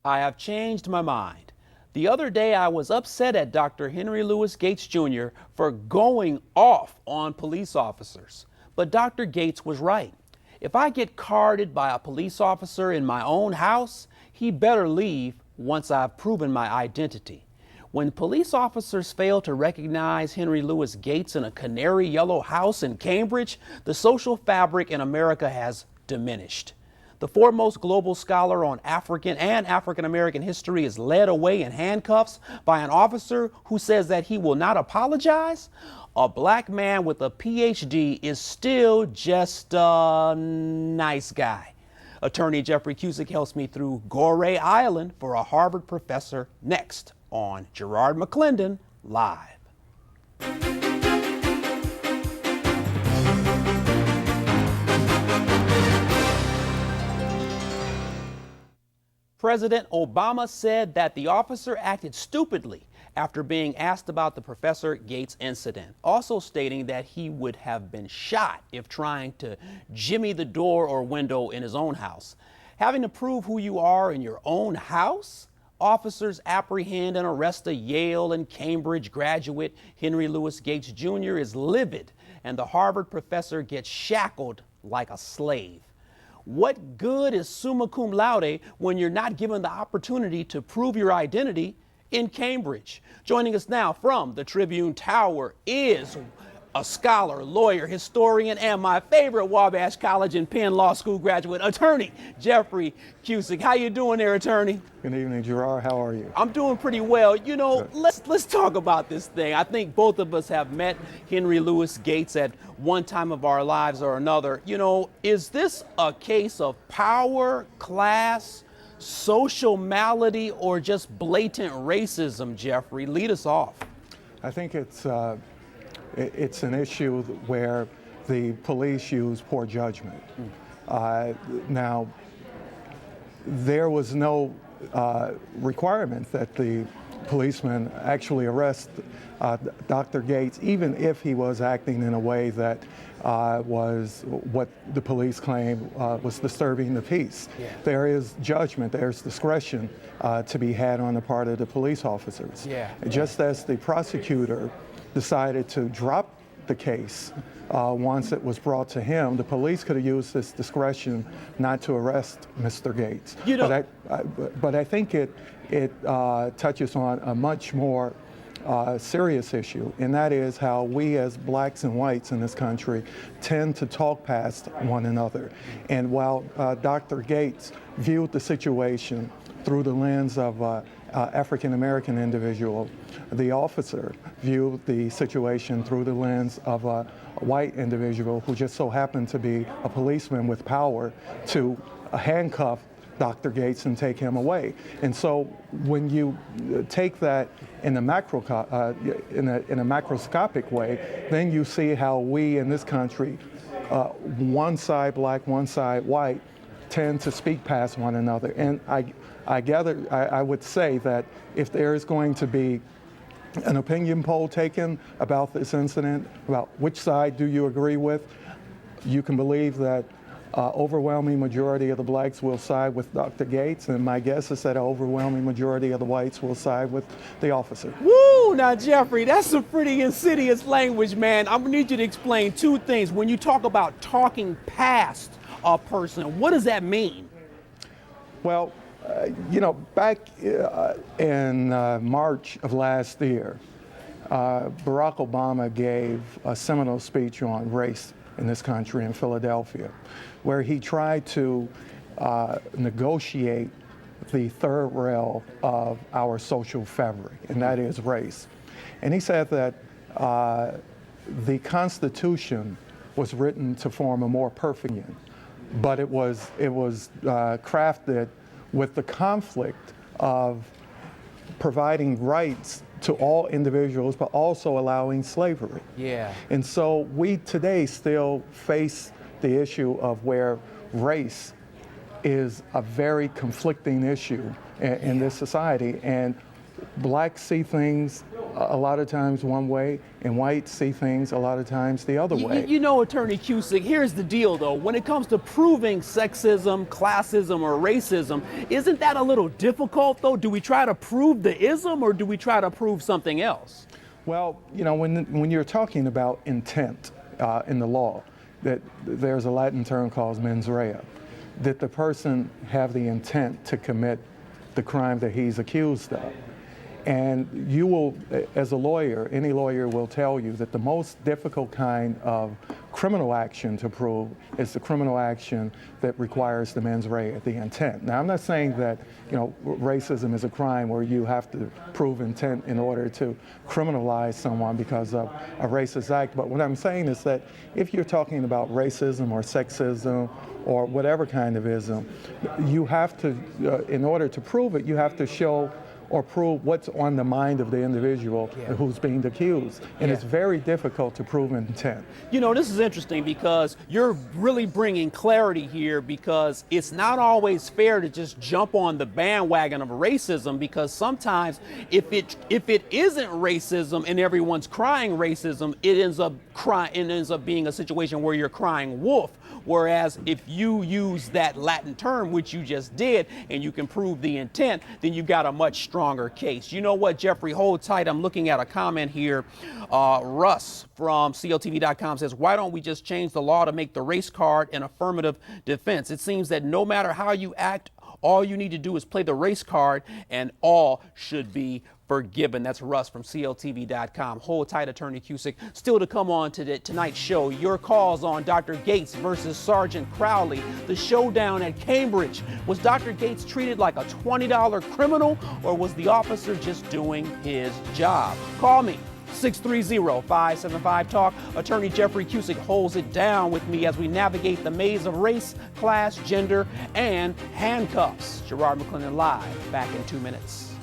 I have changed my mind. The other day I was upset at Dr. Henry Louis Gates Jr. for going off on police officers. But Dr. Gates was right. If I get carded by a police officer in my own house, he better leave once I've proven my identity. When police officers fail to recognize Henry Louis Gates in a canary yellow house in Cambridge, the social fabric in America has diminished. The foremost global scholar on African and African American history is led away in handcuffs by an officer who says that he will not apologize. A black man with a PhD is still just a nice guy. Attorney Jeffrey Cusic helps me through Goree Island for a Harvard professor next on Garrard McClendon Live. President Obama said that the officer acted stupidly after being asked about the Professor Gates incident, also stating that he would have been shot if trying to jimmy the door or window in his own house. Having to prove who you are in your own house? Officers apprehend and arrest a Yale and Cambridge graduate. Henry Louis Gates Jr. is livid, and the Harvard professor gets shackled like a slave. What good is summa cum laude when you're not given the opportunity to prove your identity in Cambridge? Joining us now from the Tribune Tower is a scholar, lawyer, historian, and my favorite Wabash College and Penn Law School graduate, attorney Jeffrey Cusic. How you doing there, attorney? Good evening, Gerard. How are you? I'm doing pretty well. You know, let's talk about this thing. I think both of us have met Henry Louis Gates at one time of our lives or another. You know, is this a case of power, class, social malady, or just blatant racism, Jeffrey? Lead us off. I think it's an issue where the police use poor judgment. Now, there was no requirement that the policeman actually arrest Dr. Gates, even if he was acting in a way that was what the police claim was disturbing the peace. Yeah. There is judgment, there's discretion to be had on the part of the police officers. Yeah. Just as the prosecutor decided to drop the case once it was brought to him, the police could have used this discretion not to arrest Mr. Gates. You know, but I think it touches on a much more serious issue, and that is how we as blacks and whites in this country tend to talk past one another. And while Dr. Gates viewed the situation through the lens of African-American individual, the officer viewed the situation through the lens of a white individual who just so happened to be a policeman with power to handcuff Dr. Gates and take him away. And so when you take that in a macroscopic way, then you see how we in this country, one side black, one side white, tend to speak past one another. And I would say that if there is going to be an opinion poll taken about this incident, about which side do you agree with, you can believe that overwhelming majority of the blacks will side with Dr. Gates, and my guess is that an overwhelming majority of the whites will side with the officer. Woo! Now, Jeffrey, that's some pretty insidious language, man. I'm gonna need you to explain two things. When you talk about talking past a person, what does that mean? Well, you know, back in March of last year, Barack Obama gave a seminal speech on race in this country in Philadelphia, where he tried to negotiate the third rail of our social fabric, and that is race. And he said that the Constitution was written to form a more perfect union, but it was crafted with the conflict of providing rights to all individuals, but also allowing slavery. Yeah. And so we today still face the issue of where race is a very conflicting issue in this society, and blacks see things a lot of times one way, and whites see things a lot of times the other way. You know, Attorney Cusic, here's the deal, though. When it comes to proving sexism, classism, or racism, isn't that a little difficult, though? Do we try to prove the ism, or do we try to prove something else? Well, you know, when you're talking about intent in the law, that there's a Latin term called mens rea, that the person have the intent to commit the crime that he's accused of. And you will, as a lawyer, any lawyer will tell you that the most difficult kind of criminal action to prove is the criminal action that requires the mens rea, the intent. Now, I'm not saying that, you know, racism is a crime where you have to prove intent in order to criminalize someone because of a racist act. But what I'm saying is that if you're talking about racism or sexism or whatever kind of ism, you have to, in order to prove it, you have to show or prove what's on the mind of the individual who's being accused. And it's very difficult to prove intent. You know, this is interesting because you're really bringing clarity here, because it's not always fair to just jump on the bandwagon of racism, because sometimes if it isn't racism and everyone's crying racism, it ends up being a situation where you're crying wolf. Whereas if you use that Latin term, which you just did, and you can prove the intent, then you've got a much stronger case. You know what, Jeffrey, hold tight. I'm looking at a comment here. Russ from CLTV.com says, why don't we just change the law to make the race card an affirmative defense? It seems that no matter how you act, all you need to do is play the race card and all should be forgiven. That's Russ from CLTV.com. Hold tight, Attorney Cusic. Still to come on to tonight's show, your calls on Dr. Gates versus Sergeant Crowley, the showdown at Cambridge. Was Dr. Gates treated like a $20 criminal, or was the officer just doing his job? Call me. 630-575-TALK. Attorney Jeffrey Cusic holds it down with me as we navigate the maze of race, class, gender, and handcuffs. Garrard McClendon live, back in 2 minutes.